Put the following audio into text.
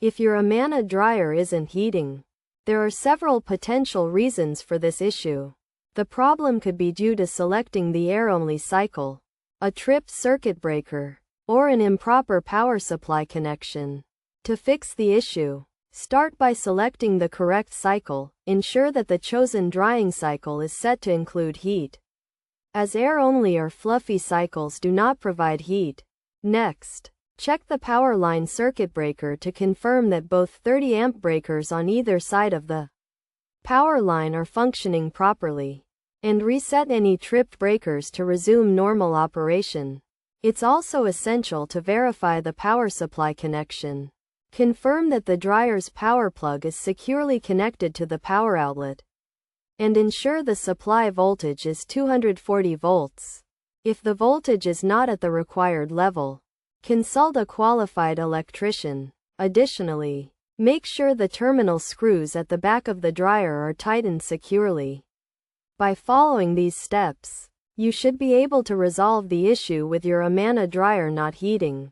If your Amana dryer isn't heating, there are several potential reasons for this issue. The problem could be due to selecting the air-only cycle, a tripped circuit breaker, or an improper power supply connection. To fix the issue, start by selecting the correct cycle. Ensure that the chosen drying cycle is set to include heat, as air-only or fluffy cycles do not provide heat. Next, check the power line circuit breaker to confirm that both 30-amp breakers on either side of the power line are functioning properly, and reset any tripped breakers to resume normal operation. It's also essential to verify the power supply connection. Confirm that the dryer's power plug is securely connected to the power outlet, and ensure the supply voltage is 240 volts. If the voltage is not at the required level, consult a qualified electrician. Additionally, make sure the terminal screws at the back of the dryer are tightened securely. By following these steps, you should be able to resolve the issue with your Amana dryer not heating.